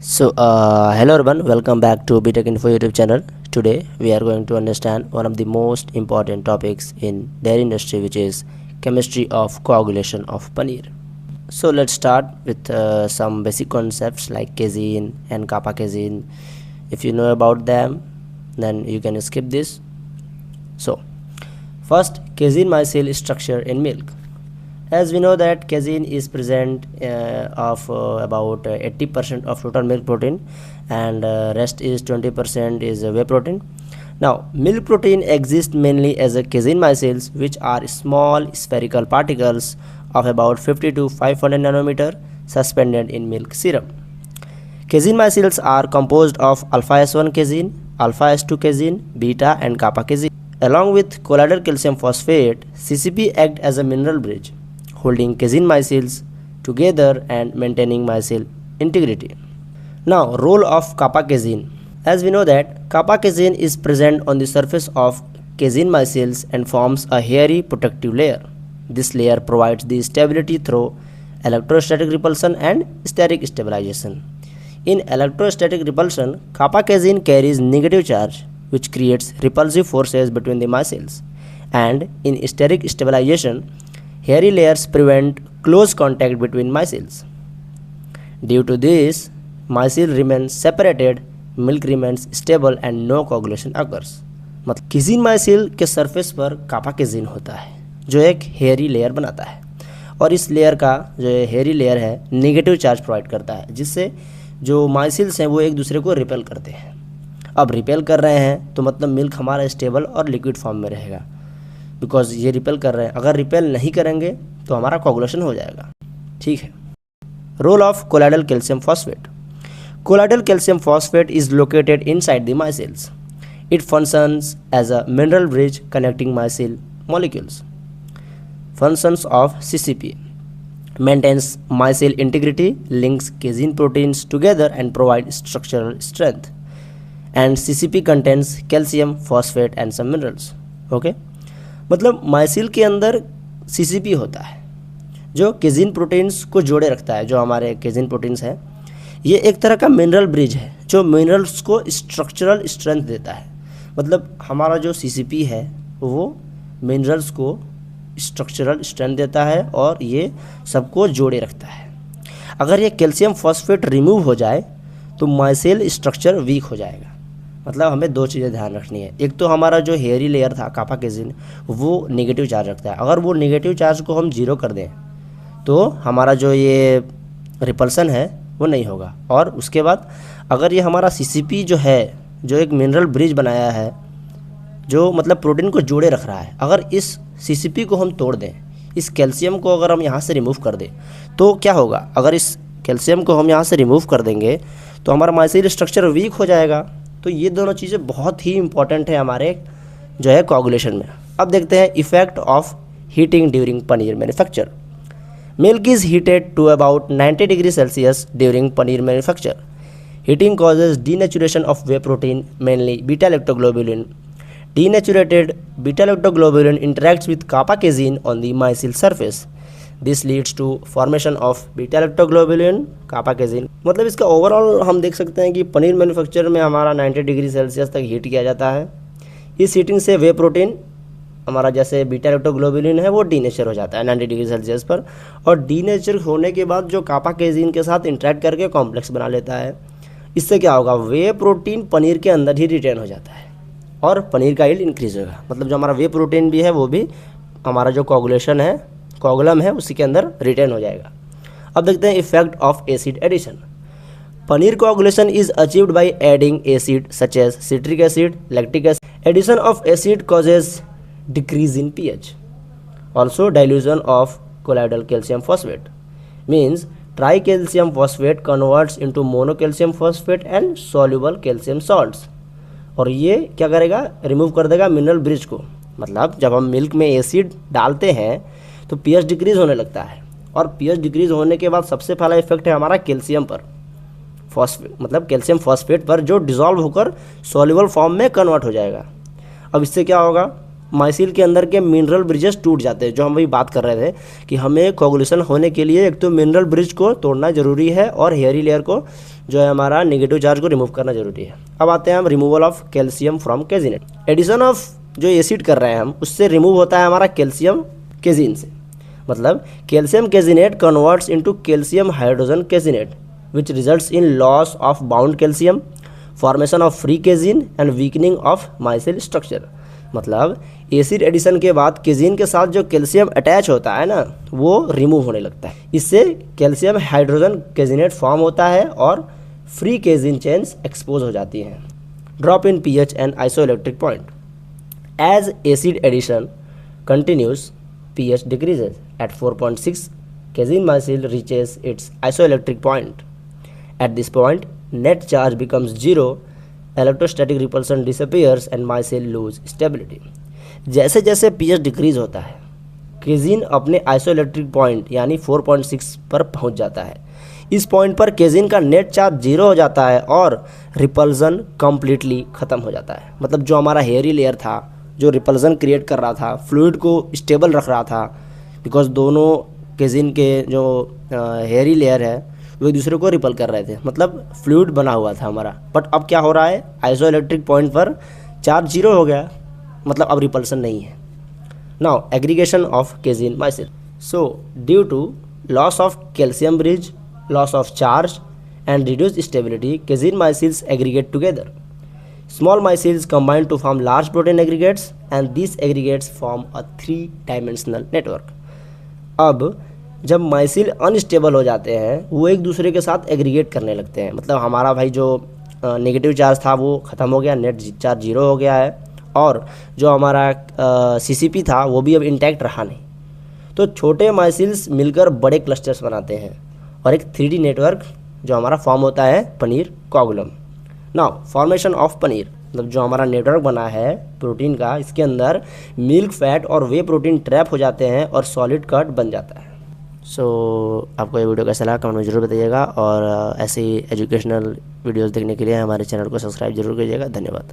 Hello everyone, welcome back to BTech Info YouTube channel. Today we are going to understand one of the most important topics in dairy industry, which is chemistry of coagulation of paneer. So let's start with some basic concepts like casein and kappa casein. If you know about them, then you can skip this. So first, casein micelle structure in milk. As we know that casein is present of about 80% of total milk protein, and rest is 20% is whey protein. Now milk protein exists mainly as a casein micelles, which are small spherical particles of about 50 to 500 nanometer suspended in milk serum. Casein micelles are composed of alpha S1 casein, alpha S2 casein, beta and kappa casein. Along with colloidal calcium phosphate, CCP act as a mineral bridge, holding casein micelles together and maintaining micelle integrity. Now, role of kappa casein. As we know that kappa casein is present on the surface of casein micelles and forms a hairy protective layer. This layer provides the stability through electrostatic repulsion and steric stabilization. In electrostatic repulsion, kappa casein carries negative charge, which creates repulsive forces between the micelles, and in steric stabilization, hairy layers prevent close contact between micelles. Due to this, micelle remains separated, milk remains stable and no coagulation occurs. मतलब casein micelle के surface पर kappa casein होता है, जो एक hairy layer बनाता है, और इस लेयर का जो हेयरी लेयर है नेगेटिव चार्ज प्रोवाइड करता है, जिससे जो माइसिल्स हैं वो एक दूसरे को रिपेल करते हैं. अब रिपेल कर रहे हैं तो मतलब मिल्क हमारा स्टेबल और लिक्विड फॉर्म में रहेगा, बिकॉज ये रिपेल कर रहे हैं. अगर रिपेल नहीं करेंगे तो हमारा कोगुलेशन हो जाएगा. ठीक है. Role of colloidal calcium phosphate. Colloidal calcium phosphate is located inside the micelles. It functions as a mineral bridge connecting micelle molecules. Functions of CCP: maintains micelle integrity, links casein proteins together and provides structural strength. And CCP contains calcium, phosphate and some minerals. Okay? मतलब माइसिल के अंदर CCP होता है जो casein proteins को जोड़े रखता है. जो हमारे केजिन प्रोटीन्स है, ये एक तरह का मिनरल ब्रिज है जो मिनरल्स को स्ट्रक्चरल स्ट्रेंथ देता है. मतलब हमारा जो CCP है वो मिनरल्स को स्ट्रक्चरल स्ट्रेंथ देता है और ये सबको जोड़े रखता है. अगर ये कैल्शियम फॉस्फेट रिमूव हो जाए तो माइसेल स्ट्रक्चर वीक हो जाएगा. मतलब हमें दो चीज़ें ध्यान रखनी है. एक तो हमारा जो हेयरी लेयर था कापा केजिन, वो नेगेटिव चार्ज रखता है. अगर वो नेगेटिव चार्ज को हम जीरो कर दें तो हमारा जो ये रिपल्सन है वो नहीं होगा. और उसके बाद अगर ये हमारा CCP जो है, जो एक मिनरल ब्रिज बनाया है, जो मतलब प्रोटीन को जोड़े रख रहा है, अगर इस CCP को हम तोड़ दें, इस कैल्शियम को अगर हम यहाँ से रिमूव कर दें तो क्या होगा. अगर इस कैल्शियम को हम यहाँ से रिमूव कर देंगे तो हमारा माइसेल स्ट्रक्चर वीक हो जाएगा. तो ये दोनों चीज़ें बहुत ही इंपॉर्टेंट है हमारे जो है कोगुलेशन में. अब देखते हैं effect of heating during paneer manufacture. Milk is heated to about 90 degree Celsius during paneer manufacture. Heating causes denaturation of whey protein, mainly beta lactoglobulin. Denatured beta-lactoglobulin interacts with kappa casein on the micelle surface. This leads to formation of beta-lactoglobulin kappa casein. मतलब इसका overall हम देख सकते हैं कि paneer manufacture में हमारा 90 degree Celsius तक हीट किया जाता है. इस हीटिंग से वे प्रोटीन हमारा जैसे बीटा लैक्टोग्लोबुलिन है वो डीनेचर हो जाता है 90 डिग्री सेल्सियस पर, और डीनेचर होने के बाद जो कापा केजिन के साथ इंटरेक्ट करके कॉम्प्लेक्स बना लेता है. इससे क्या होगा, वे प्रोटीन पनीर के अंदर ही रिटेन हो जाता है और पनीर का यील्ड इंक्रीज होगा. मतलब जो हमारा वे प्रोटीन भी है वो भी हमारा जो कोगुलेशन है, कोगुलम है, उसी के अंदर रिटेन हो जाएगा. अब देखते हैं effect of acid addition. Paneer coagulation is achieved by adding acid such as citric acid, lactic acid. Addition of acid causes decrease in pH. Also dilution of colloidal calcium phosphate means tri calcium phosphate converts into monocalcium phosphate and soluble calcium salts. और ये क्या करेगा, remove कर देगा mineral bridge को. मतलब जब हम मिल्क में एसिड डालते हैं तो pH डिक्रीज होने लगता है, और pH डिक्रीज होने के बाद सबसे पहला इफेक्ट है हमारा कैल्शियम पर, फॉस्फेट मतलब कैल्शियम फॉस्फेट पर, जो डिसॉल्व होकर सॉल्युबल फॉर्म में कन्वर्ट हो जाएगा. अब इससे क्या होगा, माइसिल के अंदर के मिनरल ब्रिजेस टूट जाते हैं, जो हम अभी बात कर रहे थे कि हमें कोगुलेशन होने के लिए एक तो मिनरल ब्रिज को तोड़ना जरूरी है और हेयरी लेयर को जो है हमारा नेगेटिव चार्ज को रिमूव करना जरूरी है। अब आते हैं हम removal of calcium from caseinate. Addition of जो एसिड कर रहे हैं हम, उससे रिमूव होता है हमारा कैल्शियम केजिन से। मतलब calcium caseinate converts into calcium hydrogen caseinate which results in loss of bound calcium, formation of free casein and weakening of micelle structure. मतलब एसिड एडिशन के बाद केजिन के साथ जो कैल्शियम अटैच होता है ना, वो रिमूव होने लगता है। इससे कैल्शियम हाइड्रोजन केजिनेट फॉर्म होता है और फ्री केजिन चेन्स एक्सपोज हो जाती हैं। Drop in pH and isoelectric point. As acid addition continues, pH decreases. At 4.6, casein micelle reaches its isoelectric point. At this point, net charge becomes zero, electrostatic repulsion disappears and micelle lose stability. जैसे जैसे pH decrease होता है, casein अपने isoelectric point यानी 4.6 पर पहुंच जाता है। इस पॉइंट पर केजिन का नेट चार्ज जीरो हो जाता है और रिपल्सन कम्प्लीटली ख़त्म हो जाता है। मतलब जो हमारा हेयरी लेयर था, जो रिपल्सन क्रिएट कर रहा था, फ्लूइड को स्टेबल रख रहा था, बिकॉज दोनों केजिन के जो हेयरी लेयर है वो एक दूसरे को रिपल कर रहे थे, मतलब फ्लूइड बना हुआ था हमारा। बट अब क्या हो रहा है, आइसोइलेक्ट्रिक पॉइंट पर चार्ज जीरो हो गया, मतलब अब रिपल्सन नहीं है। Now aggregation of casein micelle. So due to loss of calcium bridge, loss of charge and reduced stability, casein micelles aggregate together. Small micelles combine to form large protein aggregates and these aggregates form a 3-dimensional network. अब जब माइसिल unstable हो जाते हैं, वो एक दूसरे के साथ एग्रीगेट करने लगते हैं। मतलब हमारा भाई जो नेगेटिव चार्ज था वो ख़त्म हो गया, नेट चार्ज जीरो हो गया है, और जो हमारा सीसीपी था वो भी अब इंटैक्ट रहा नहीं। तो छोटे माइसिल्स मिलकर बड़े क्लस्टर्स बनाते हैं और एक 3D नेटवर्क जो हमारा फॉर्म होता है paneer coagulum. Now formation of paneer, मतलब जो हमारा नेटवर्क बना है प्रोटीन का, इसके अंदर मिल्क फैट और वे प्रोटीन ट्रैप हो जाते हैं और सॉलिड कर्ड बन जाता है। आपको ये वीडियो कैसा लगा कमेंट में ज़रूर बताइएगा, और ऐसी एजुकेशनल वीडियोस देखने के लिए हमारे चैनल को सब्सक्राइब जरूर कीजिएगा। धन्यवाद।